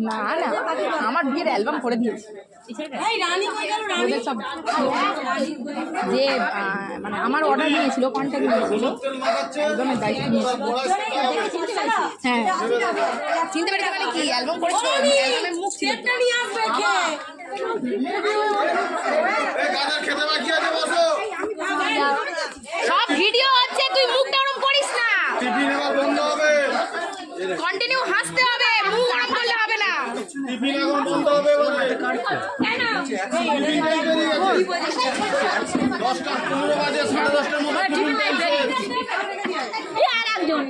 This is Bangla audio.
না না আমার বিয়ের অ্যালবাম করে দিয়েছে সব যে মানে আমার অর্ডার নিয়েছিল কন্ট্যাক্ট নিয়েছিল অ্যালবামের দায়িত্ব নিয়েছিল। হ্যাঁ চিনতে পারি মানে কি অ্যালবাম করেছিল অ্যালবামের মুখ ছিল সব ভিডিও হচ্ছে তুই মুখটা ওরকম করিস না কন্টিনিউ হাসতে হবে মুখ ওরকম করলে হবে না টিফিন এখন বন্ধ হবে কেন 10টা 15 বাজে 10:30টার মধ্যে টিফিন টাইম আর একজন